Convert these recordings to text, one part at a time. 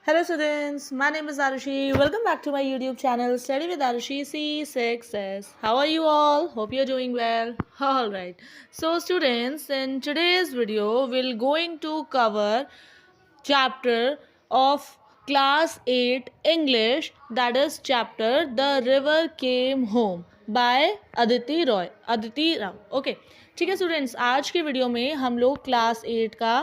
Hello students, my name is Arushi. Welcome back to my YouTube channel Study with Arushi C6S. How are you all? Hope you're doing well. Alright. So students, in today's video, we're going to cover chapter of class 8 English, that is chapter The River Came Home by Aditi Rao. Okay. ठीक है students, आज के video में हम लोग class 8 का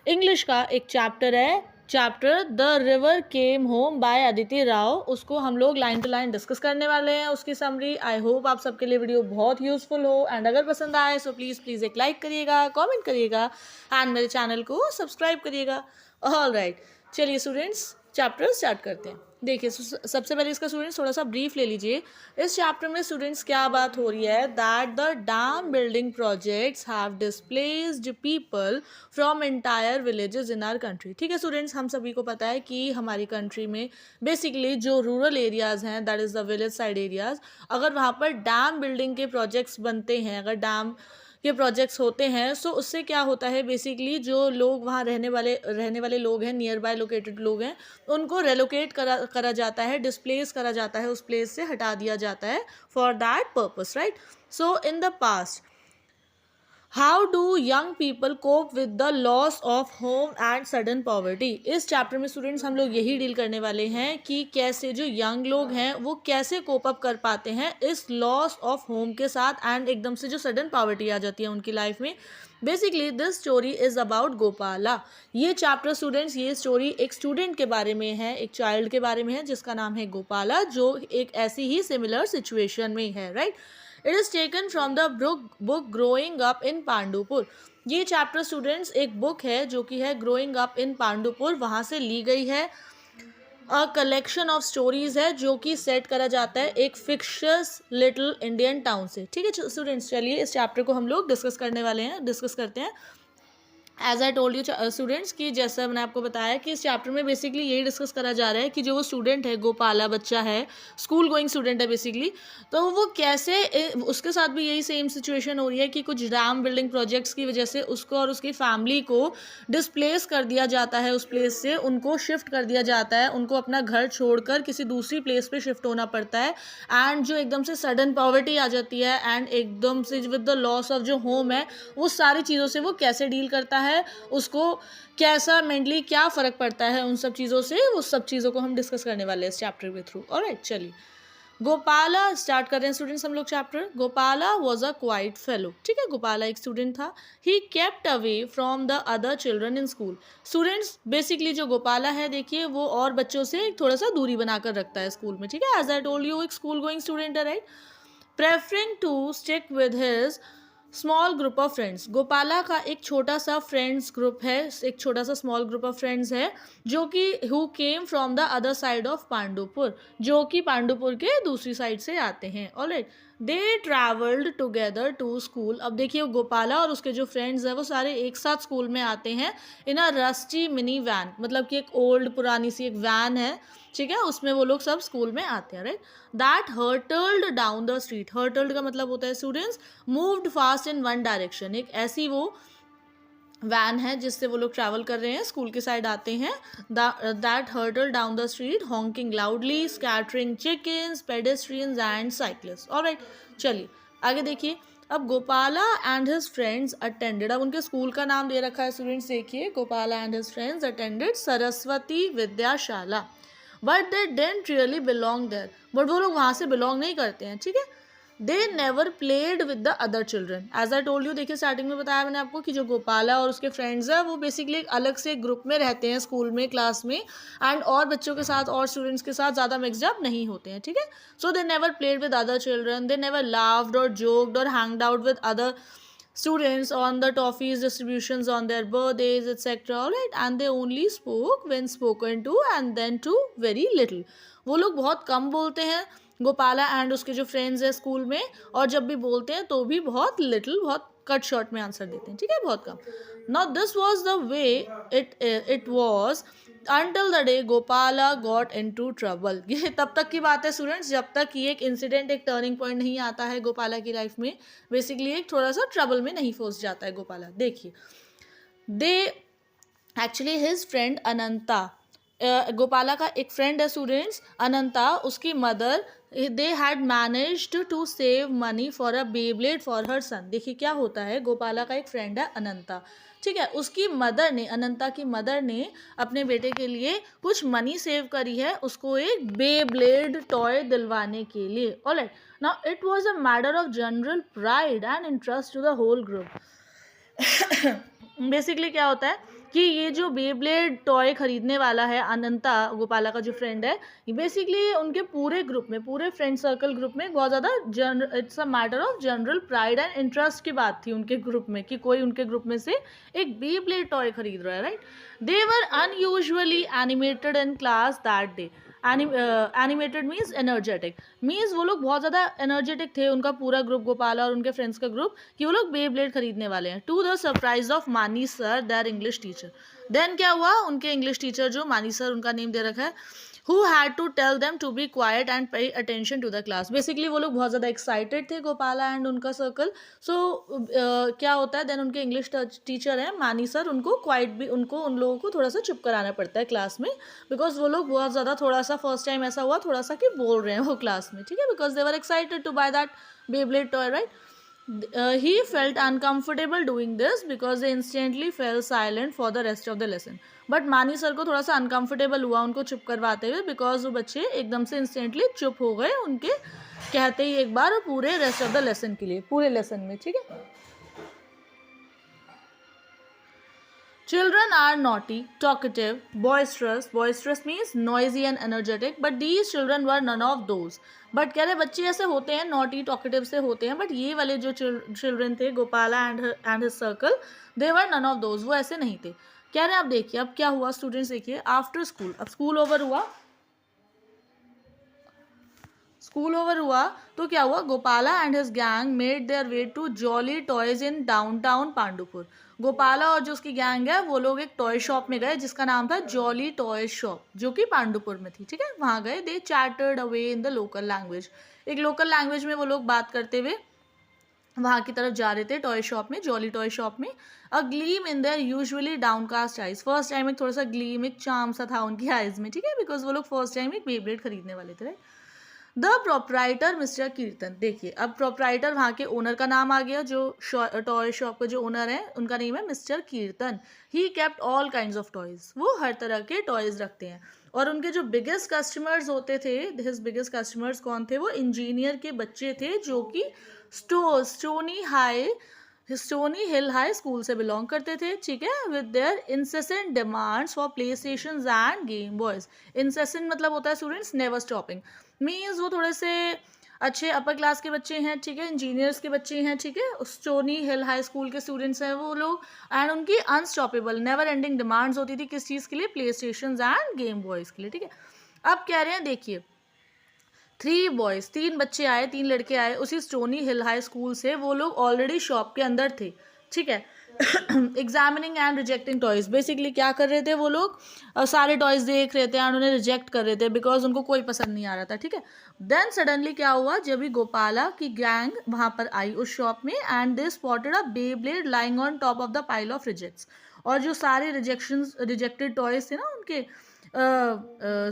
English का एक चैप्टर है, chapter the river came home by Aditi Rao, उसको हम लोग लाइन टू लाइन डिस्कस करने वाले हैं, उसकी समरी। आई होप आप सबके लिए वीडियो बहुत यूजफुल हो, एंड अगर पसंद आए सो प्लीज़ एक लाइक करिएगा, कमेंट करिएगा एंड मेरे चैनल को सब्सक्राइब करिएगा। ऑल राइट, चलिए स्टूडेंट्स चैप्टर स्टार्ट करते हैं। देखिए सबसे पहले इसका स्टूडेंट्स थोड़ा सा ब्रीफ ले लीजिए। इस चैप्टर में स्टूडेंट्स क्या बात हो रही है, that the dam building projects have displaced people from entire villages in our country. ठीक है स्टूडेंट्स, हम सभी को पता है कि हमारी कंट्री में बेसिकली जो रूरल एरियाज़ हैं, that is the village side areas, अगर वहाँ पर डैम बिल्डिंग के प्रोजेक्ट्स बनते हैं, अगर डैम के प्रोजेक्ट्स होते हैं, सो उससे क्या होता है, बेसिकली जो लोग वहाँ रहने वाले लोग हैं, नियर बाय लोकेटेड लोग हैं, उनको रेलोकेट करा जाता है, डिस्प्लेस करा जाता है, उस प्लेस से हटा दिया जाता है for that purpose, right. So in the past, how do young people cope with the loss of home and sudden poverty. इस चैप्टर में स्टूडेंट्स हम लोग यही डील करने वाले हैं कि कैसे जो यंग लोग हैं वो कैसे कोप अप कर पाते हैं इस लॉस ऑफ होम के साथ, एंड एकदम से जो सडन पॉवर्टी आ जाती है उनकी लाइफ में। Basically this story is about Gopala. ये चैप्टर स्टूडेंट्स, ये स्टोरी एक स्टूडेंट के बारे में है, एक चाइल्ड के बारे में है जिसका नाम है गोपाला, जो एक ऐसी ही सिमिलर सिचुएशन में है, right. It is taken from the book growing up in Pandupur. ये चैप्टर स्टूडेंट्स एक बुक है जो कि है ग्रोइंग अप इन पांडुपुर, वहाँ से ली गई है। अ कलेक्शन ऑफ स्टोरीज है जो कि सेट करा जाता है एक फिक्शियस लिटिल इंडियन टाउन से। ठीक है स्टूडेंट्स, चलिए इस चैप्टर को हम लोग डिस्कस करते हैं। As I told you students कि जैसा मैंने आपको बताया कि इस चैप्टर में बेसिकली यही डिस्कस करा जा रहा है कि जो वो स्टूडेंट है, गोपाला बच्चा है, स्कूल गोइंग स्टूडेंट है बेसिकली, तो वो कैसे उसके साथ भी यही सेम सिचुएशन हो रही है कि कुछ डैम बिल्डिंग प्रोजेक्ट्स की वजह से उसको और उसकी फैमिली को डिस्प्लेस कर दिया जाता है, उस प्लेस से उनको शिफ्ट कर दिया जाता है, उनको अपना घर छोड़कर किसी दूसरी प्लेस पे शिफ्ट होना पड़ता है, एंड जो एकदम से सडन पॉवर्टी आ जाती है एंड एकदम से विद द लॉस ऑफ जो होम है, वो सारी चीज़ों से वो कैसे डील करता है, उसको कैसा मेंटली क्या फ़र्क पड़ता है उन सब चीज़ों से, वो सब चीज़ों को हम डिस्कस करने वाले हैं इस चैप्टर के थ्रू। ऑलराइट, चलिए गोपाला स्टार्ट कर रहे हैं स्टूडेंट्स हम लोग chapter. Gopala was a quite fellow. ठीक है, गोपाला एक स्टूडेंट था। He kept away from the other children in school. Students basically जो गोपाला है, देखिए वो और बच्चों से थोड़ा सा दूरी बनाकर रखता है स्कूल में। ठीक है, एज आई टोल्ड यू एक स्कूल गोइंग स्टूडेंट है, right. Preferring to stick with his small group of friends. Gopala का एक छोटा सा फ्रेंड्स ग्रुप है, एक छोटा सा स्मॉल ग्रुप ऑफ फ्रेंड्स है जो कि who came from the other side of Pandupur, जो कि पांडुपुर के दूसरी साइड से आते हैं। Alright, they travelled together to school. अब देखिए गोपाला और उसके जो फ्रेंड्स हैं वो सारे एक साथ स्कूल में आते हैं इन अ रस्टी मिनी वैन, मतलब कि एक ओल्ड पुरानी सी एक वैन है, ठीक है, उसमें वो लोग सब स्कूल में आते हैं, right. That hurtled down the street. Hurtled का मतलब होता है students moved fast in one direction. एक ऐसी वो वैन है जिससे वो लोग ट्रैवल कर रहे हैं, स्कूल के साइड आते हैं। That hurtle down the street honking loudly scattering chickens pedestrians and cyclist. Alright, चलिए आगे देखिए। अब Gopala and his friends attended, अब उनके स्कूल का नाम दे रखा है स्टूडेंट्स, देखिए Gopala and his friends attended Saraswati Vidyashala, but they didn't really belong there. But वो लोग वहाँ से बिलोंग नहीं करते हैं, ठीक है। They never played with the other children. As I told you, देखिए स्टार्टिंग में बताया मैंने आपको कि जो गोपाला और उसके फ्रेंड्स हैं वो बेसिकली एक अलग से ग्रुप में रहते हैं स्कूल में, क्लास में, एंड और बच्चों के साथ और स्टूडेंट्स के साथ ज़्यादा मिक्सड अप नहीं होते हैं, ठीक है। So they never played with other children, they never laughed और जोक्ड और hanged out with other students on the toffees distributions on their birthdays etc, alright, and they only spoke when spoken to and then to very little। वो लोग बहुत कम बोलते हैं, Gopala and उसके जो friends हैं स्कूल में, और जब भी बोलते हैं तो भी बहुत लिटिल, बहुत कट शॉर्ट में आंसर देते हैं, ठीक है, बहुत कम। Now this was the way it was until the day Gopala got into trouble। ये तब तक की बात है स्टूडेंट्स जब तक ये एक इंसिडेंट, एक टर्निंग पॉइंट नहीं आता है गोपाला की लाइफ में, बेसिकली एक थोड़ा सा ट्रबल में नहीं फंस जाता है गोपाला। देखिए, they actually his friend Ananta Gopala का एक फ्रेंड है स्टूडेंट्स अनंता, उसकी mother, they had managed to save money for a Beyblade for her son. देखिए क्या होता है, गोपाला का एक फ्रेंड है अनंता, ठीक है, उसकी मदर ने, अनंता की मदर ने अपने बेटे के लिए कुछ मनी सेव करी है उसको एक बेब्लेड टॉय दिलवाने के लिए। Alright, now it was a matter of general pride and interest to the whole group. Basically क्या होता है कि ये जो बेब्लेड टॉय खरीदने वाला है अनंता, गोपाला का जो फ्रेंड है, ये बेसिकली उनके पूरे ग्रुप में, पूरे फ्रेंड सर्कल ग्रुप में बहुत ज़्यादा it's a matter of general pride and interest की बात थी उनके ग्रुप में कि कोई उनके ग्रुप में से एक बेब्लेड टॉय खरीद रहा है, right. They were unusually animated in class that day. Animated means energetic, means वो लोग बहुत ज़्यादा एनर्जेटिक थे, उनका पूरा ग्रुप, गोपाला और उनके फ्रेंड्स का ग्रुप, कि वो लोग बेब्लेड खरीदने वाले हैं। To the surprise of Mani sir, their English teacher. Then क्या हुआ, उनके इंग्लिश टीचर जो मानी सर उनका नेम दे रखा है, who had to tell them to be quiet and pay attention to the class। Basically वो लोग बहुत ज़्यादा एक्साइटेड थे, गोपाला एंड उनका सर्कल। सो क्या होता है, देन उनके इंग्लिश टीचर हैं मानी सर, उनको क्वाइट भी, उनको उन लोगों को थोड़ा सा चुप कराना पड़ता है क्लास में, बिकॉज वो लोग बहुत ज़्यादा, थोड़ा सा फर्स्ट टाइम ऐसा हुआ थोड़ा सा कि बोल रहे हैं वो क्लास में, ठीक है, because they were excited to buy that Beyblade toy, right. He felt uncomfortable doing this because they instantly fell silent for the rest of the lesson। But मानी सर को थोड़ा सा अनकंफर्टेबल हुआ उनको चुप करवाते हुए, बिकॉज वो बच्चे एकदम से इंस्टेंटली चुप हो गए उनके कहते ही एक बार, पूरे रेस्ट ऑफ द लेसन के लिए, पूरे लेसन में, ठीक है। Children are naughty, talkative, boisterous, boisterous means noisy and energetic, but these children were none of those। But कह रहे बच्चे ऐसे होते हैं, नॉटी टॉकेटिव से होते हैं, बट ये वाले जो चिल्ड्रन थे, Gopala and his circle, they were none of those, वो ऐसे नहीं थे। कह रहे हैं अब देखिए अब क्या हुआ स्टूडेंट्स, देखिए आफ्टर स्कूल, अब स्कूल ओवर हुआ, स्कूल ओवर हुआ तो क्या हुआ, Gopala and his gang made their way to Jolly Toys in downtown Pandupur. Gopala और जो उसकी गैंग है वो लोग एक टॉय शॉप में गए जिसका नाम था जॉली टॉय शॉप, जो कि पांडुपुर में थी, ठीक है, वहां गए। They chattered away in the local language, एक लोकल लैंग्वेज में वो लोग बात करते हुए वहां की तरफ जा रहे थे, टॉय शॉप में, जॉली टॉय शॉप में। अ gleam in their usually downcast eyes, first time एक थोड़ा सा ग्लीम, एक चार्म सा था उनकी आइज में, ठीक है, बिकॉज वो लोग फर्स्ट टाइम एक बेब्लेड खरीदने वाले थे, राइट। द प्रोप्राइटर मिस्टर कीर्तन, देखिए अब प्रोप्राइटर वहाँ के ओनर का नाम आ गया, जो टॉय शॉप का जो ओनर है उनका नेम है मिस्टर कीर्तन। He kept all kinds of toys, वो हर तरह के टॉयज रखते हैं। और उनके जो बिगेस्ट कस्टमर्स होते थे, हिज बिगेस्ट कस्टमर्स कौन थे, वो इंजीनियर के बच्चे थे जो कि स्टोनी हिल हाई स्कूल से बिलोंग करते थे, ठीक है, with their incessant demands for play stations end game boys. Incessant मतलब होता है स्टूडेंट्स नेवर स्टॉपिंग, मीन्स वो थोड़े से अच्छे अपर क्लास के बच्चे हैं, ठीक है, इंजीनियर्स के बच्चे हैं, ठीक है, स्टोनी हिल हाई स्कूल के स्टूडेंट्स हैं वो लोग, एंड उनकी अनस्टॉपेबल नेवर एंडिंग डिमांड्स होती थी किस चीज़ के लिए, play stations end game boys के लिए, ठीक है। अब कह रहे हैं देखिए 3 बॉयज, 3 बच्चे आए, 3 लड़के आए उसी स्टोनी हिल हाई स्कूल से, वो लोग ऑलरेडी शॉप के अंदर थे, ठीक है, examining and rejecting toys. Basically क्या कर रहे थे वो लोग, सारे टॉयज देख रहे थे एंड उन्हें रिजेक्ट कर रहे थे बिकॉज उनको कोई पसंद नहीं आ रहा था, ठीक है। देन सडनली क्या हुआ, जब भी गोपाला की गैंग वहां पर आई उस शॉप में, and they spotted a Beyblade lying on top of the pile of rejects. और जो सारे रिजेक्टेड टॉयज थे ना उनके,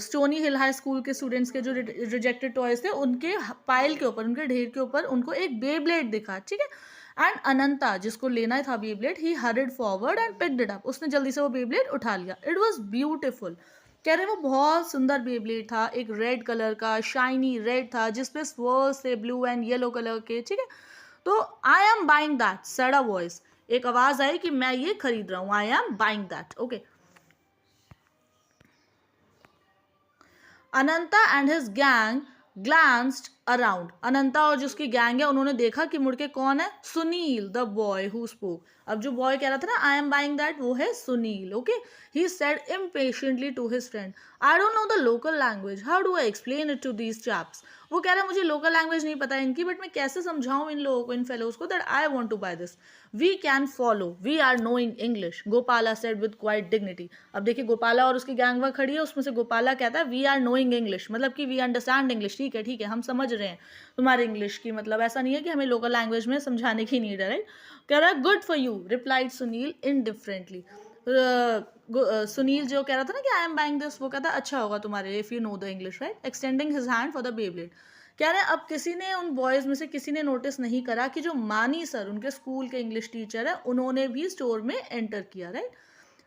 स्टोनी हिल हाई स्कूल के स्टूडेंट्स के जो रिजेक्टेड टॉयज थे, उनके पाइल के ऊपर, उनके ढेर के ऊपर उनको एक बेब्लेड दिखा, ठीक है। एंड अनंता जिसको लेना था Beyblade, he horrid forward and picked it up, उसने जल्दी से वो बेब्लेड उठा लिया। इट वाज ब्यूटीफुल, कह रहे वो बहुत सुंदर बेब्लेड था, एक रेड कलर का शाइनी रेड था जिसपे स्वर्ल्स थे ब्लू एंड येलो कलर के, ठीक है। तो I am buying that, said a voice, एक आवाज आई कि मैं ये खरीद रहा हूँ, I am buying that, okay. Ananta and his gang glanced around, Ananta और जिसकी गैंग है उन्होंने देखा कि मुड़ के कौन है, Sunil the boy who spoke. अब जो बॉय कह रहा था ना आई एम बाइंग दैट, वो है Sunil, okay. He said impatiently to his friend, I don't know the local language, how do I explain it to these chaps. वो कह रहा है मुझे लोकल लैंग्वेज नहीं पता इनकी, बट मैं कैसे समझाऊं इन लोगों को, इन फेलोज को, that I want to buy this, we can follow, we are knowing English, Gopala said with quite dignity. अब देखिए गोपाला और उसकी गैंग वह खड़ी है, उसमें से गोपाला कहता है वी आर नोइंग इंग्लिश, मतलब कि वी अंडरस्टैंड इंग्लिश, ठीक है हम समझ रहे हैं तुम्हारे इंग्लिश की, मतलब ऐसा नहीं है कि हमें लोकल लैंग्वेज में समझाने की नीड है, राइट। कह रहा है good for you, replied Sunil indifferently. Sunil जो कह रहा था ना कि आई एम बाइंग दिस, वो कहता अच्छा होगा तुम्हारे लिए if you know the English, right, extending his hand for the Beyblade. कह रहे हैं अब किसी ने उन बॉयज़ में से किसी ने नोटिस नहीं करा कि जो मानी सर उनके स्कूल के इंग्लिश टीचर है उन्होंने भी स्टोर में एंटर किया, right.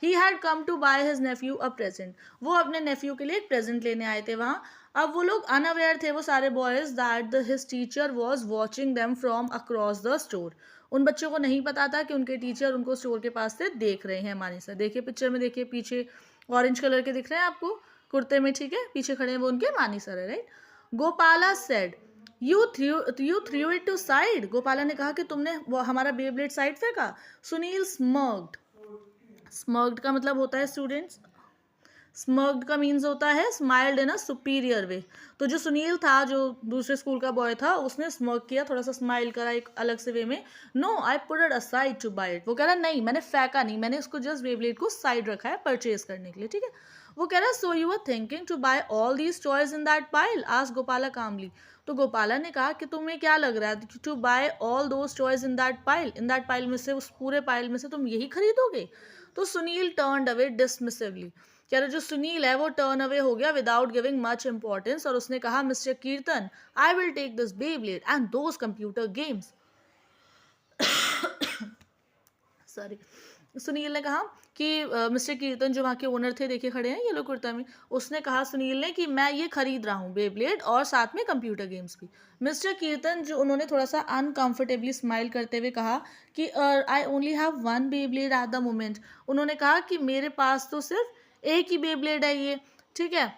He had come to buy his nephew a present, वो अपने नेफ्यू के लिए एक प्रेजेंट लेने आए थे वहाँ। अब वो लोग अनअवेयर थे, वो सारे boys, that his teacher was watching them from across the store. उन बच्चों को नहीं पता था कि उनके टीचर उनको स्टोर के पास से देख रहे हैं। मानी सर देखिए पिक्चर में, देखिए पीछे ऑरेंज कलर के दिख रहे हैं आपको कुर्ते में, ठीक है, पीछे खड़े हैं वो उनके मानी सर है, right. Gopala said you threw it to side, Gopala ने कहा कि तुमने वो हमारा बेब्लेड साइड फेंका। सुनील स्मर्क्ड, स्मर्क्ड का मतलब होता है स्टूडेंट्स, स्मर्क्ड का मीन्स होता है स्माइल्ड इन अ सुपीरियर वे। तो जो सुनील था, जो दूसरे स्कूल का बॉय था, उसने स्मर्क किया, थोड़ा सा स्माइल करा एक अलग से वे में। No I put it aside to buy it, वो कह रहा नहीं मैंने फेंका नहीं, मैंने इसको जस्ट बेब्लेड को साइड रखा है परचेज करने के लिए, ठीक है। वो कह रहा है so you are thinking to buy all these toys in that pile, asked Gopala Kamli. तो गोपाला ने कहा कि तुम्हें क्या लग रहा है to buy all those toys in that pile, in that pile में से, उस पूरे पाइल में से तुम यही खरीदोगे। तो सुनील टर्न्ड अवे डिसमिसिवली, कह रहे जो सुनील है वो टर्न अवे हो गया विदाउट गिविंग मच इंपॉर्टेंस, और उसने कहा mister Kirtan I will take this Beyblade and those computer games. Sorry, Sunil ने कहा कि मिस्टर कीर्तन जो वहाँ के ओनर थे, देखिए खड़े हैं येलो कुर्ता में, उसने कहा सुनील ने कि मैं ये खरीद रहा हूँ बेब्लेड और साथ में कंप्यूटर गेम्स भी। मिस्टर कीर्तन जो, उन्होंने थोड़ा सा अनकंफर्टेबली स्माइल करते हुए कहा कि I only have one Beyblade at the moment, उन्होंने कहा कि मेरे पास तो सिर्फ एक ही बेब्लेड है ये, ठीक है।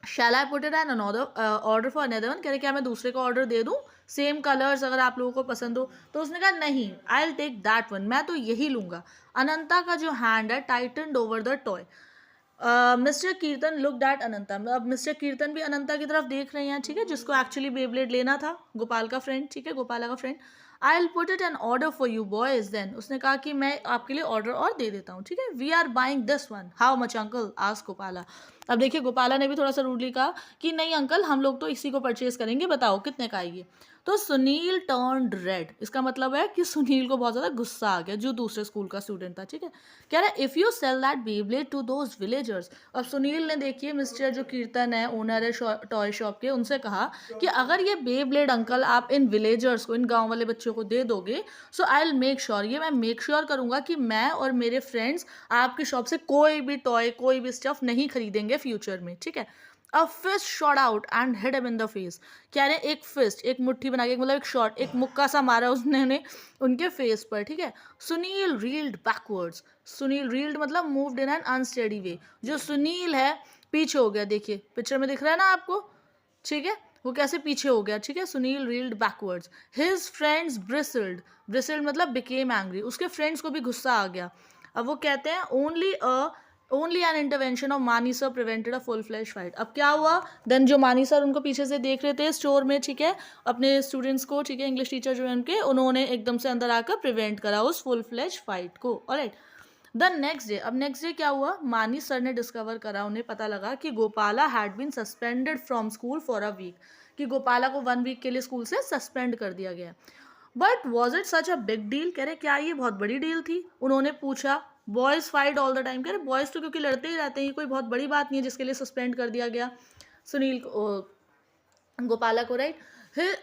Shall I put it in another order for another one, कह रहे क्या मैं दूसरे को ऑर्डर दे दूँ सेम कलर्स अगर आप लोगों को पसंद हो। तो उसने कहा नहीं I will take that one, मैं तो यही लूँगा। अनंता का जो हैंड है tightened over the toy. Mister Kirtan looked at Ananta, अब मिस्टर कीर्तन भी अनंता की तरफ देख रहे हैं, ठीक है, जिसको एक्चुअली बेब्लेड लेना था, गोपाल का फ्रेंड, ठीक है, गोपाला का friend. I will put it an order for you boys then, उसने कहा कि मैं आपके लिए ऑर्डर और दे देता हूँ, ठीक है। We are buying this one, how much uncle, asked Gopala. अब देखिए गोपाला ने भी थोड़ा सा रूडली कहा कि नहीं अंकल हम लोग तो इसी को परचेज करेंगे, बताओ कितने का है ये। तो सुनील टर्न्ड रेड, इसका मतलब है कि सुनील को बहुत ज़्यादा गुस्सा आ गया, जो दूसरे स्कूल का स्टूडेंट था, ठीक है। कह रहा है if you sell that Beyblade to those villagers, अब सुनील ने देखिए मिस्टर जो कीर्तन है ओनर है टॉय शॉप के, उनसे कहा कि अगर ये बेब्लेड अंकल आप इन विलेजर्स को, इन गाँव वाले बच्चों को दे दोगे, सो आई विल मेक श्योर, ये मैं मेक श्योर करूँगा कि मैं और मेरे फ्रेंड्स आपकी शॉप से कोई भी टॉय, कोई भी स्टफ नहीं खरीदेंगे फ्यूचर में, ठीक है। A fist shot out and hit him in the face, क्या है एक फिस्ट, एक मुट्ठी बना के, मतलब एक शॉट, एक मुक्का सा मारा उसने उन्हें उनके फेस पर, ठीक है। Sunil reeled backwards, Sunil reeled मतलब मूव्ड इन एन अनस्टेडी वे, जो सुनील है पीछे हो गया, देखिए पिक्चर में दिख रहा है ना आपको, ठीक है, वो कैसे पीछे हो गया, ठीक है। Sunil reeled backwards, his friends bristled, bristled मतलब बिकेम एंग्री, उसके फ्रेंड्स को भी गुस्सा आ गया। अब वो कहते हैं only an intervention of Mani sir prevented a full flash fight. अब क्या हुआ देन, जो मानी सर उनको पीछे से देख रहे थे स्टोर में, ठीक है, अपने स्टूडेंट्स को, ठीक है, इंग्लिश टीचर जो है उनके, उन्होंने एकदम से अंदर आकर प्रिवेंट करा उस फुल फ्लैश फाइट को, ऑलराइट। द नेक्स्ट डे, अब नेक्स्ट डे क्या हुआ, मानी सर ने डिस्कवर करा, उन्हें पता लगा कि Gopala had been suspended from school for a week, कि गोपाला को 1 वीक के लिए स्कूल से सस्पेंड कर दिया गया। But was it such a big deal, कह रहे क्या ये बहुत बड़ी डील थी, उन्होंने पूछा। Boys fight all the time, कह रहे बॉयज तो क्योंकि लड़ते ही रहते हैं, कोई बहुत बड़ी बात नहीं है जिसके लिए सस्पेंड कर दिया गया सुनील को, गोपाला को, right.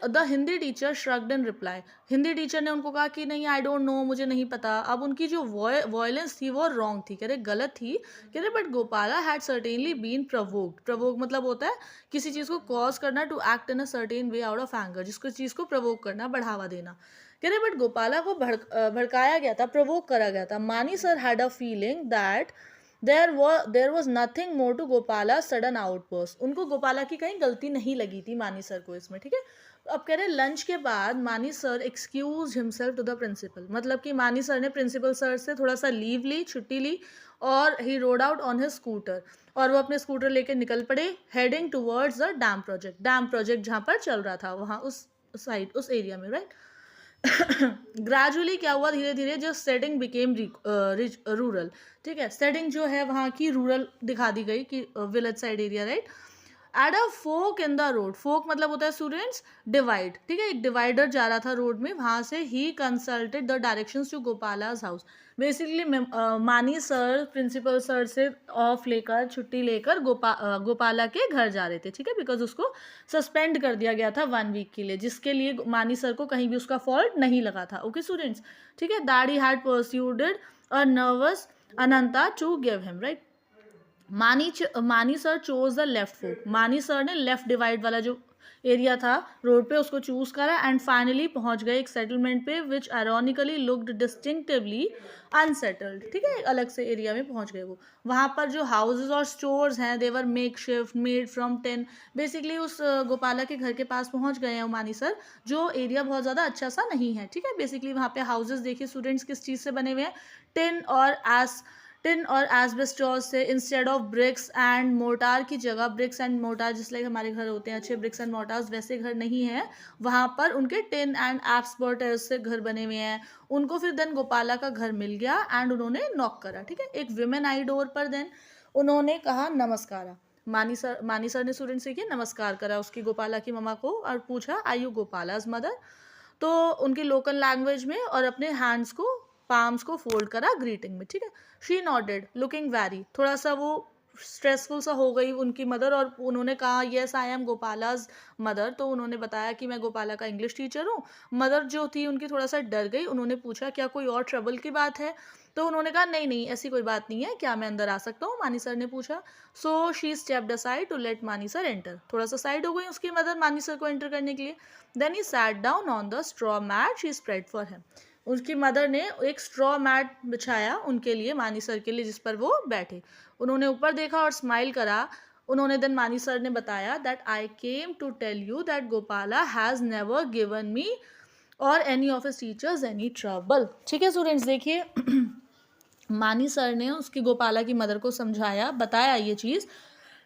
The Hindi teacher shrugged in reply, Hindi teacher ने उनको कहा कि नहीं आई डोंट नो, मुझे नहीं पता। अब उनकी जो वॉयलेंस थी वो रॉन्ग थी, कह रहे गलत थी, कह रहे but Gopala had certainly been provoked, provoke मतलब होता है किसी चीज़ को कॉज करना, to act in a certain way out of anger, जिसको चीज़ को प्रोवोक करना, बढ़ावा देना, कह रहे बट गोपाला को भड़काया गया था, प्रोवोक करा गया था। Mani sir had a feeling that there was nothing more to Gopala sudden outburst, उनको गोपाला की कहीं गलती नहीं लगी थी मानी सर को इसमें, ठीक है। अब कह रहे लंच के बाद Mani sir excuse himself to the principal, मतलब कि मानी सर ने प्रिंसिपल सर से थोड़ा सा लीव ली, छुट्टी ली, और he rode out on his scooter, और वो अपने स्कूटर लेके निकल पड़े, heading towards the dam project जहाँ पर चल रहा था, वहाँ उस साइड, उस एरिया में, राइट। ग्रेजुअली क्या हुआ, धीरे धीरे जो सेटिंग बिकेम रूरल, ठीक है, सेटिंग जो है वहाँ की रूरल दिखा दी गई कि village side area, right. At a fork in the road, fork मतलब होता है स्टूडेंट्स डिवाइड, ठीक है, एक डिवाइडर जा रहा था रोड में, वहां से ही consulted the directions to Gopala's house. Basically Mani sir principal sir से ऑफ लेकर छुट्टी लेकर गोपाला के घर जा रहे थे, ठीक है, बिकॉज उसको सस्पेंड कर दिया गया था 1 वीक के लिए, जिसके लिए मानी सर को कहीं भी उसका फॉल्ट नहीं लगा था। ओके स्टूडेंट्स, ठीक है, that he had persuaded a nervous Ananta to give him, right. Mani sir chose the left fork, Mani sir ने लेफ्ट डिवाइड वाला जो एरिया था रोड पे उसको चूज करा एंड फाइनली पहुंच गए एक सेटलमेंट पे विच आयरॉनिकली लुक्ड डिस्टिंक्टिवली अनसेटल्ड, ठीक है, अलग से एरिया में पहुंच गए वो। वहां पर जो हाउसेज और स्टोर्स हैं there makeshift made from tin, basically उस गोपाला के घर के पास पहुंच गए हैं मानी सर, जो एरिया बहुत ज़्यादा अच्छा सा नहीं है, ठीक है। बेसिकली वहाँ पे हाउसेज देखिए स्टूडेंट्स किस चीज़ से बने हुए हैं, टिन और टिन और एस्बेस्टॉस से, instead of BRICS and mortar की जगह, ब्रिक्स एंड मोर्टार जिस लाइक हमारे घर होते हैं अच्छे ब्रिक्स एंड मोर्टार्स, वैसे घर नहीं है वहाँ पर, उनके टिन एंड एस्बेस्टॉस से घर बने हुए हैं। उनको फिर देन गोपाला का घर मिल गया एंड उन्होंने नॉक करा, ठीक है, एक विमेन आई डोर पर, देन उन्होंने कहा नमस्कार। मानी सर ने स्टूडेंट से किया नमस्कार करा उसकी गोपाला की मम्मा को और पूछा आई यू गोपालाज मदर, तो उनकी लोकल लैंग्वेज में, और अपने हैंड्स को पाम्स को फोल्ड करा ग्रीटिंग में, ठीक है। शी नॉटेड लुकिंग वेरी, थोड़ा सा वो स्ट्रेसफुल सा हो गई उनकी मदर, और उन्होंने कहा येस आई एम गोपालाज मदर, तो उन्होंने बताया कि मैं गोपाला का इंग्लिश टीचर हूँ। मदर जो थी उनकी थोड़ा सा डर गई, उन्होंने पूछा क्या कोई और ट्रबल की बात है, तो उन्होंने कहा नहीं नहीं ऐसी कोई बात नहीं है, क्या मैं अंदर आ सकता हूँ, मानी सर ने पूछा। So she stepped aside to let Mani sir enter, थोड़ा सा साइड हो गई उसकी मदर मानी सर को एंटर करने के लिए। Then he sat down on the straw mat she spread for him, उसकी मदर ने एक स्ट्रॉ मैट बिछाया उनके लिए, मानी सर के लिए, जिस पर वो बैठे। उन्होंने ऊपर देखा और स्माइल करा। उन्होंने देन मानी सर ने बताया that I came to tell you that Gopala has never given me और any of his teachers any trouble, ठीक है स्टूडेंट्स, देखिए मानी सर ने उसकी गोपाला की मदर को समझाया, बताया ये चीज़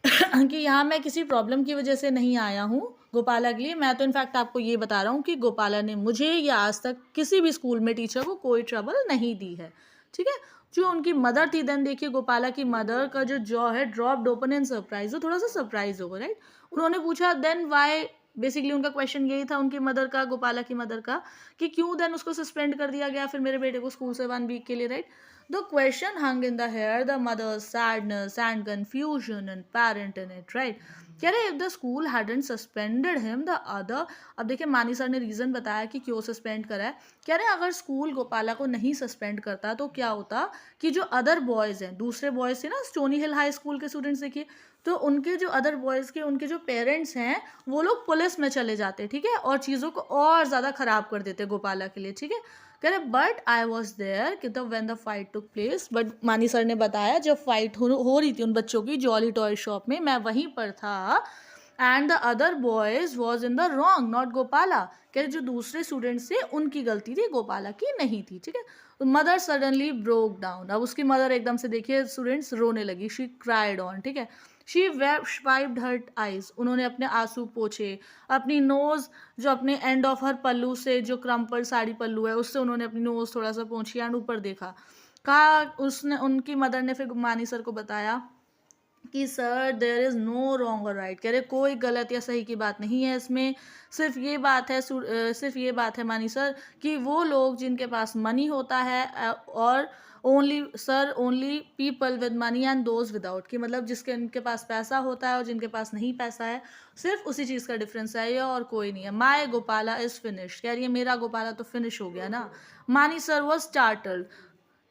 कि यहाँ मैं किसी प्रॉब्लम की वजह से नहीं आया हूँ गोपाला के लिए, मैं तो इनफैक्ट आपको ये बता रहा हूँ कि गोपाला ने मुझे या आज तक किसी भी स्कूल में टीचर को कोई ट्रबल नहीं दी है, ठीक है। जो उनकी मदर थी, देन देखिए गोपाला की मदर का जो जॉ है ड्रॉप्ड ओपन इन सरप्राइज, वो थोड़ा सा सरप्राइज होगा, राइट। उन्होंने पूछा देन वाई, बेसिकली उनका क्वेश्चन यही था उनकी मदर का, गोपाला की मदर का, कि क्यों देन उसको सस्पेंड कर दिया गया फिर मेरे बेटे को स्कूल से 1 वीक के लिए, right. The question hung in the air, the mother's sadness and confusion and parent in it, right? कह रहे if the school hadn't suspended him, the other, अब देखिए मानी सर ने रीज़न बताया कि क्यों सस्पेंड करा है। कह रहे अगर स्कूल गोपाला को नहीं सस्पेंड करता तो क्या होता कि जो अदर बॉयज़ हैं, दूसरे बॉयज़ थे ना स्टोनी हिल हाई स्कूल के स्टूडेंट्स, देखिए, तो उनके जो अदर बॉयज़ के उनके जो पेरेंट्स हैं वो लोग पुलिस में चले जाते, ठीक है, और चीज़ों को और ज़्यादा ख़राब कर देते गोपाला के लिए, ठीक है। कह रहे बट आई वॉज देयर कि तब when the fight took place, but मानी सर ने बताया जब फाइट हो रही थी उन बच्चों की जॉली टॉय शॉप में, मैं वहीं पर था, and the other boys was in the wrong not Gopala, कह रहे जो दूसरे स्टूडेंट्स थे उनकी गलती थी, गोपाला की नहीं थी, ठीक है। तो मदर सडनली ब्रोक डाउन, अब उसकी मदर एकदम से देखिए स्टूडेंट्स रोने लगी, शी क्राइड ऑन, ठीक है, शी वाइप्ड हर आइज, उन्होंने अपने आंसू पोछे, अपनी नोज जो अपने एंड ऑफ हर पल्लू से, जो क्रम्पल साड़ी पल्लू है उससे उन्होंने अपनी नोज थोड़ा सा पोंछी एंड ऊपर देखा, कहा उसने, उनकी मदर ने फिर मानी सर को बताया कि sir there is no wrong और राइट, कह रहे कोई गलत या सही की बात नहीं है इसमें, सिर्फ ये बात है सिर्फ ये बात है मानी सर कि वो लोग जिनके पास मनी होता है और only people with money and those without, कि मतलब जिसके इनके पास पैसा होता है और जिनके पास नहीं पैसा है, सिर्फ उसी चीज़ का डिफरेंस है ये और कोई नहीं है। माई गोपाला इज़ फिनिश, कह रही है मेरा गोपाला तो फिनिश हो गया ना। मानी सर वॉज स्टार्टल्ड,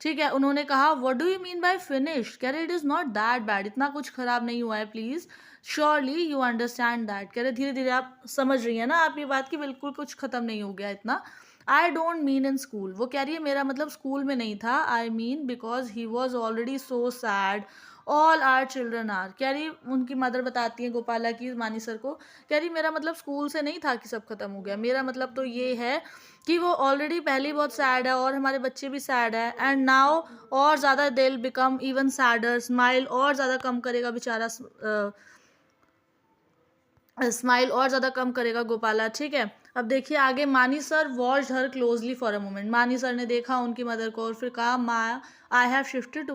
ठीक है, उन्होंने कहा what do you mean by finish, कह रहे it is not that bad, इतना कुछ खराब नहीं हुआ है, please surely you understand that, कह रहे धीरे धीरे आप समझ रही हैं ना आप ये बात कि बिल्कुल कुछ ख़त्म नहीं हो गया इतना। I don't mean in school, वो कह रही है मेरा मतलब स्कूल में नहीं था, I mean because he was already so sad all our children are, कह रही उनकी मदर बताती है गोपाला की मानी सर को, कह रही मेरा मतलब स्कूल से नहीं था कि सब खत्म हो गया, मेरा मतलब तो ये है कि वो ऑलरेडी पहले ही बहुत सैड है और हमारे बच्चे भी सैड है, एंड नाउ और ज़्यादा they will become even sadder, smile और ज़्यादा कम करेगा बेचारा, स्माइल और ज़्यादा कम करेगा गोपाला, ठीक है। अब देखिए आगे, Mani sir watched her closely for a moment. Mani sir ने देखा उनकी मदर को और फिर कहा, माँ I have shifted to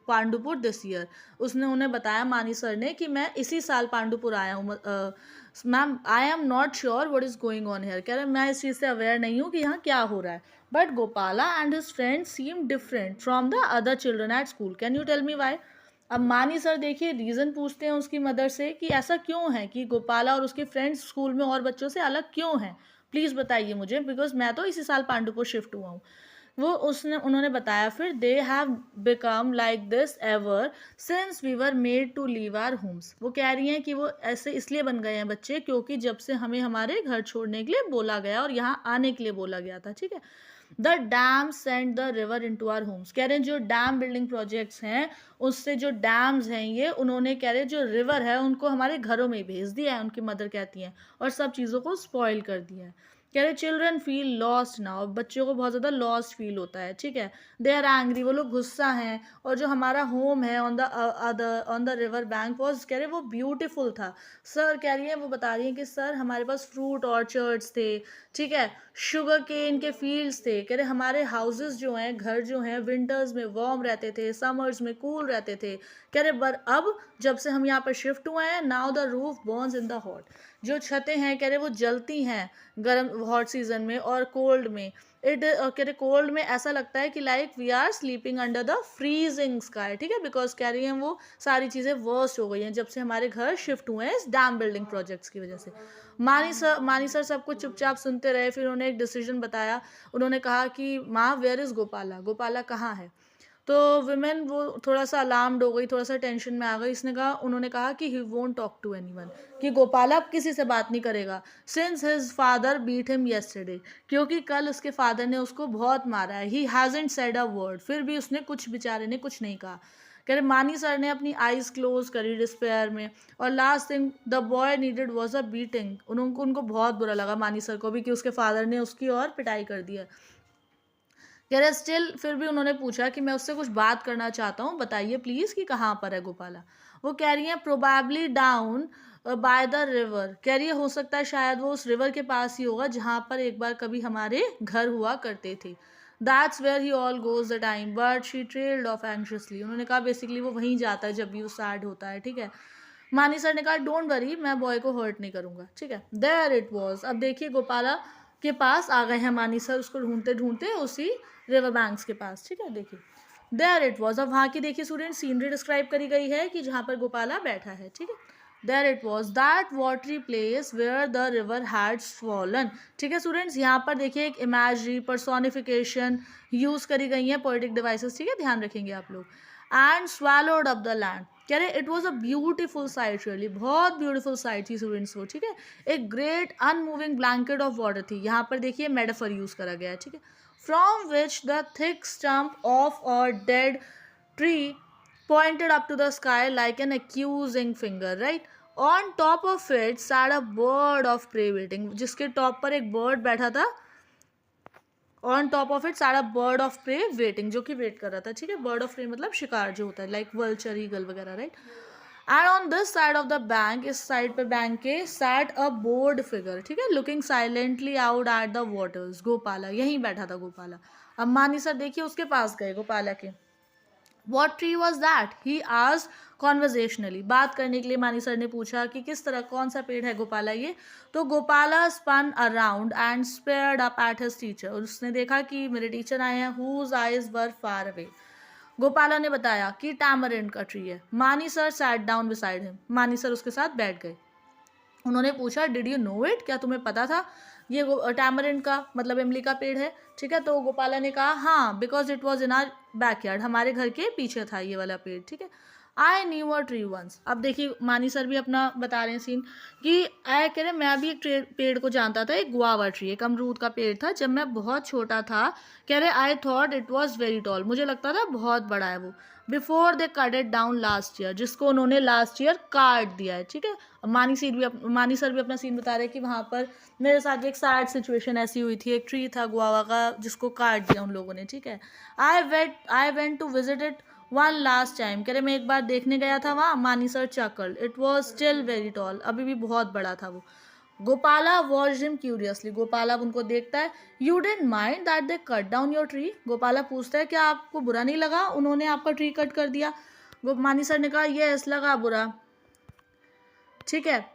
Pandupur this year. उसने उन्हें बताया, मानी सर ने, कि मैं इसी साल पांडुपुर आया हूँ। Ma'am I am not sure what is going on here. कह रहे मैं इस चीज़ से अवेयर नहीं हूँ कि यहाँ क्या हो रहा है। But Gopala and his friends seem different from the other children at school, can you tell me why. अब मानी सर देखिए रीज़न पूछते हैं उसकी मदर से कि ऐसा क्यों है कि गोपाला और उसके फ्रेंड्स स्कूल में और बच्चों से अलग क्यों हैं, प्लीज़ बताइए मुझे, बिकॉज मैं तो इसी साल पांडुपुर शिफ्ट हुआ हूँ। उन्होंने बताया फिर, they have become like this ever since we were made to leave our homes. वो कह रही हैं कि वो ऐसे इसलिए बन गए हैं बच्चे क्योंकि जब से हमें हमारे घर छोड़ने के लिए बोला गया और यहाँ आने के लिए बोला गया था, ठीक है। The dam send the river into our homes. कह रहे हैं जो डैम बिल्डिंग प्रोजेक्ट्स हैं उससे जो डैम्स हैं ये उन्होंने, कह रहे जो रिवर है उनको हमारे घरों में भेज दिया है, उनकी मदर कहती हैं, और सब चीज़ों को स्पॉइल कर दिया है। कह रहे चिल्ड्रन फील लॉस्ट नाउ। बच्चों को बहुत ज़्यादा लॉस्ट फील होता है, ठीक है। दे आर एंग्री, वो लोग गुस्सा हैं। और जो हमारा होम है on the river bank was, कह रहे वो ब्यूटीफुल था। सर कह रही है, वो बता रही है कि सर हमारे पास फ्रूट ऑर्चर्ड्स थे, ठीक है, शुगर केन के फील्ड्स थे। कह रहे हमारे हाउसेस जो हैं, घर जो हैं, विंटर्स में वार्म रहते थे, समर्स में कूल रहते थे। कह रहे पर अब जब से हम यहाँ पर शिफ्ट हुए हैं, now the roof Burns in the hot. जो छतें हैं कह रहे वो जलती हैं गर्म हॉट सीजन में और कोल्ड में। कह रहे कोल्ड में ऐसा लगता है कि like we are sleeping under the freezing sky, ठीक है, बिकॉज कह रही हैं वो सारी चीज़ें वर्स्ट हो गई हैं जब से हमारे घर शिफ्ट हुए हैं इस डैम बिल्डिंग प्रोजेक्ट्स की वजह से। मानी सर सब कुछ चुपचाप सुनते रहे। फिर उन्होंने एक डिसीजन बताया। उन्होंने कहा कि माँ वेयर इज़ गोपाला, गोपाला कहाँ है। तो विमेन वो थोड़ा सा अलार्म्ड हो गई, थोड़ा सा टेंशन में आ गई। उन्होंने कहा कि he won't talk to anyone, कि गोपाला अब किसी से बात नहीं करेगा, since his father beat him yesterday, क्योंकि कल उसके फादर ने उसको बहुत मारा है। He hasn't said a word, फिर भी उसने कुछ, बेचारे ने कुछ नहीं कहा। कह रहे मानी सर ने अपनी आईज क्लोज करी डिस्पेयर में, और last thing the boy needed was a beating. उनको बहुत बुरा लगा मानी सर को भी कि उसके फादर ने उसकी और पिटाई कर दी है। कह रहे स्टिल, फिर भी उन्होंने पूछा कि मैं उससे कुछ बात करना चाहता हूँ, बताइए प्लीज़ कि कहाँ पर है गोपाला। वो कह रही हैं probably down by the river. कह रही है हो सकता है शायद वो उस रिवर के पास ही होगा जहाँ पर एक बार कभी हमारे घर हुआ करते थे। That's where he all goes the time but she trailed off anxiously. उन्होंने कहा बेसिकली वो वहीं जाता है जब भी वो सैड होता है, ठीक है। मानी सर ने कहा डोंट वरी, मैं बॉय को हर्ट नहीं करूँगा, ठीक है। There it was. अब देखिए गोपाला के पास आ गए हैं मानी सर, उसको ढूंढते ढूंढते उसी रिवर बैंक्स के पास, ठीक है। देखिए देयर इट वॉज। अब वहाँ की देखिए स्टूडेंट सीनरी डिस्क्राइब करी गई है कि जहाँ पर गोपाला बैठा है, ठीक है। There it was that watery place where the river had swollen. ठीक है स्टूडेंट्स, यहाँ पर देखिए एक इमेजरी पर्सोनिफिकेशन यूज करी गई है, पोएटिक डिवाइसेस, ठीक है, ध्यान रखेंगे आप लोग। And swallowed up the land. कह रहे it was a beautiful sight, really बहुत ब्यूटीफुल साइट थी स्टूडेंट्स को, ठीक है। एक great unmoving blanket of water थी। यहाँ पर देखिए मेटाफर यूज करा गया है, ठीक है। From which the thick stump of a dead tree pointed up to the sky like an accusing finger, right? On top of it sat a bird of prey waiting, जिसके top पर एक bird बैठा था। On top of it सारा bird of pray waiting, जो कि wait कर रहा था, ठीक है। बर्ड ऑफ प्रे मतलब शिकार जो होता है, लाइक वल्चर, ईगल वगैरह, right. And on this side of the bank, इस साइड पे बैंक के, सैट अ बोर्ड फिगर, ठीक है, looking silently out at the waters. Gopala यहीं बैठा था गोपाला। अब मानी सर देखिए उसके पास गए गोपाला के। वॉट ट्री वॉज दैट, ही आज कॉन्वर्जेशनली, बात करने के लिए मानी सर ने पूछा कि किस तरह, कौन सा पेड़ है गोपाला ये। तो Gopala spun around and stared up at his teacher. उसने देखा कि मेरे टीचर आए हैं, whose eyes were far away. Gopala ने बताया कि टैमरिंड का ट्री है। Mani sir sat down beside him. Mani sir उसके साथ बैठ गए। उन्होंने पूछा डिड यू नो इट, क्या तुम्हें पता था ये टैमरिंड का मतलब इमली का पेड़ है, ठीक है। तो गोपाला ने कहा हाँ, because it was in are backyard, हमारे घर के पीछे था ये वाला पेड़, ठीक है। I knew a tree once. अब देखिए मानी सर भी अपना बता रहे हैं सीन कि आई, कह रहे मैं भी एक पेड़ को जानता था, एक गुआवा ट्री, एक अमरूद का पेड़ था, जब मैं बहुत छोटा था। कह रहे I thought it was very tall, मुझे लगता था बहुत बड़ा है वो। Before they cut it down last year, जिसको उन्होंने लास्ट ईयर काट दिया है, ठीक है। मानी सर भी अपना सीन बता रहे हैं कि वहाँ पर मेरे साथ एक सैड सिचुएशन ऐसी हुई थी, एक ट्री था गुआवा का जिसको काट दिया उन लोगों ने, ठीक है। I went to visit it one last time. कह रहे मैं एक बार देखने गया था वहाँ। Mani sir chuckled, it was still very tall, अभी भी बहुत बड़ा था वो। Gopala watched him curiously, Gopala उनको देखता है. You didn't mind that they cut down your tree, Gopala पूछता है क्या आपको बुरा नहीं लगा उन्होंने आपका ट्री कट कर दिया. मानी सर ने कहा यस लगा बुरा. ठीक है.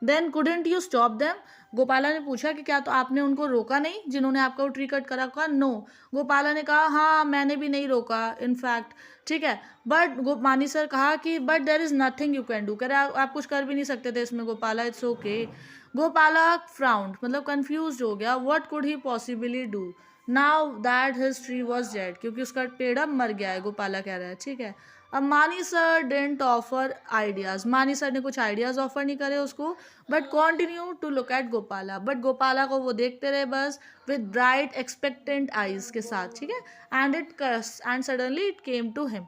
Then couldn't you stop them, Gopala ने पूछा कि क्या तो आपने उनको रोका नहीं जिन्होंने आपका ट्री कट करा. कहा नो. गोपाला ने कहा हाँ मैंने भी नहीं रोका इनफैक्ट. ठीक है. बट मानी सर कहा कि but there is nothing you can do, कह रहे आप कुछ कर भी नहीं सकते थे इसमें Gopala, it's okay. Gopala frowned, मतलब कंफ्यूज हो गया. What could he possibly do now that his tree was dead, क्योंकि उसका पेड़ अब मर गया है, गोपाला कह रहा है. ठीक है. अब Mani sir didn't offer ideas, Mani sir ने कुछ आइडियाज ऑफर नहीं करे उसको, but continue to look at Gopala, but Gopala को वो देखते रहे बस विद ब्राइट एक्सपेक्टेंट आईज के साथ. ठीक है. And suddenly it came to him.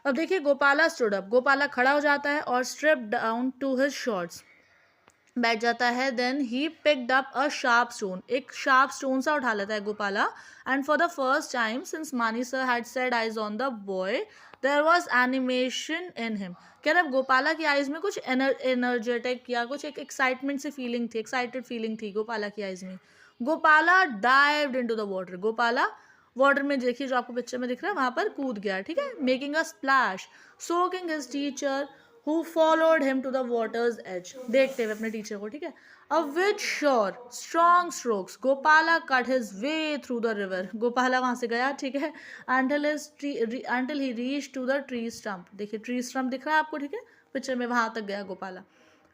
अब देखिए गोपाला स्टूड अप, गोपाला खड़ा हो जाता है और strip down to his shorts, बैठ जाता है. Then he picked up a sharp stone, एक शार्प स्टोन सा उठा लेता है Gopala. And for the first time since Mani sir had set eyes on the boy there was animation in him, कह रहे गोपाला की आइज में कुछ एनर्जेटिक या कुछ एक एक्साइटमेंट से फीलिंग थी, एक्साइटेड फीलिंग थी गोपाला की आइज में. Gopala dived into the water, Gopala water में देखिए जो आपको पिक्चर में दिख रहा है वहां पर कूद गया. ठीक है. Making a splash, soaking his teacher who followed him to the water's edge, देखते हुए अपने टीचर को. ठीक है. With sure strong strokes Gopala cut his way through the river, Gopala वहां से गया. ठीक है. until he reached to the tree stump, देखिए ट्री स्टम्प दिख रहा है आपको. ठीक है. पिक्चर में वहां तक गया Gopala.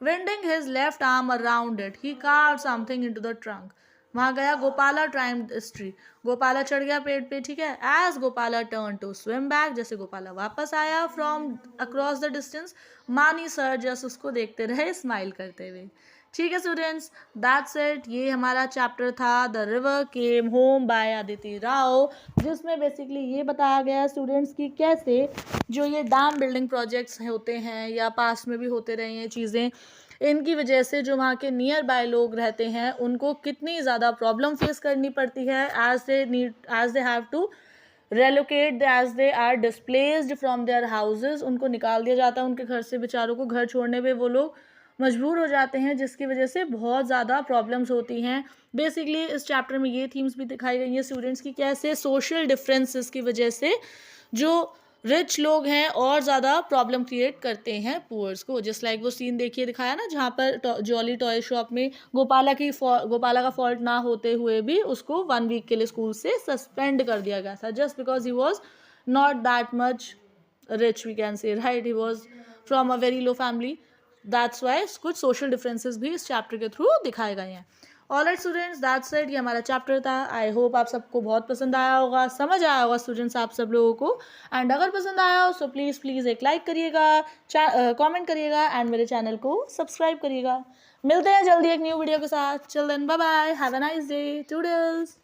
winding his left arm around it he carved something into the trunk, वहां गया गोपाला. ट्राइम्ड ट्री, गोपाला चढ़ गया पेड़ पे. ठीक है. As Gopala turn to swim back, जैसे गोपाला वापस आया from across the distance, Mani sir just उसको देखते रहे स्माइल करते हुए. ठीक है स्टूडेंट्स, दैट्स इट. ये हमारा चैप्टर था the river came home by Aditi Rao, जिसमें बेसिकली ये बताया गया स्टूडेंट्स की कैसे जो ये डैम बिल्डिंग प्रोजेक्ट्स होते हैं या पास में भी होते रहे हैं चीज़ें, इनकी वजह से जो वहाँ के नियर बाय लोग रहते हैं उनको कितनी ज़्यादा प्रॉब्लम फेस करनी पड़ती है as they have to relocate, as they are displaced from their houses, उनको निकाल दिया जाता है उनके घर से, बेचारों को घर छोड़ने पे वो लोग मजबूर हो जाते हैं, जिसकी वजह से बहुत ज़्यादा प्रॉब्लम्स होती हैं. बेसिकली इस चैप्टर में ये थीम्स भी दिखाई गई हैं स्टूडेंट्स की, कैसे सोशल डिफरेंसेस की वजह से जो रिच लोग हैं और ज़्यादा प्रॉब्लम क्रिएट करते हैं पुअर्स को. जस्ट लाइक वो सीन देखिए दिखाया ना जहाँ पर जॉली टॉय शॉप में गोपाला का फॉल्ट ना होते हुए भी उसको 1 वीक के लिए स्कूल से सस्पेंड कर दिया गया था, just because he was not that much rich, we can say, right. He was from a very low family. That's why कुछ सोशल डिफरेंसेस भी इस चैप्टर के थ्रू दिखाए गए हैं. Alright students, that's it. ये हमारा चैप्टर था. आई होप आप सबको बहुत पसंद आया होगा, समझ आया होगा स्टूडेंट्स आप सब लोगों को. एंड अगर पसंद आया हो सो प्लीज़ एक लाइक करिएगा, कमेंट करिएगा एंड मेरे चैनल को सब्सक्राइब करिएगा. मिलते हैं जल्दी एक न्यू वीडियो के साथ. Chill then, bye bye, have a nice day, toodles.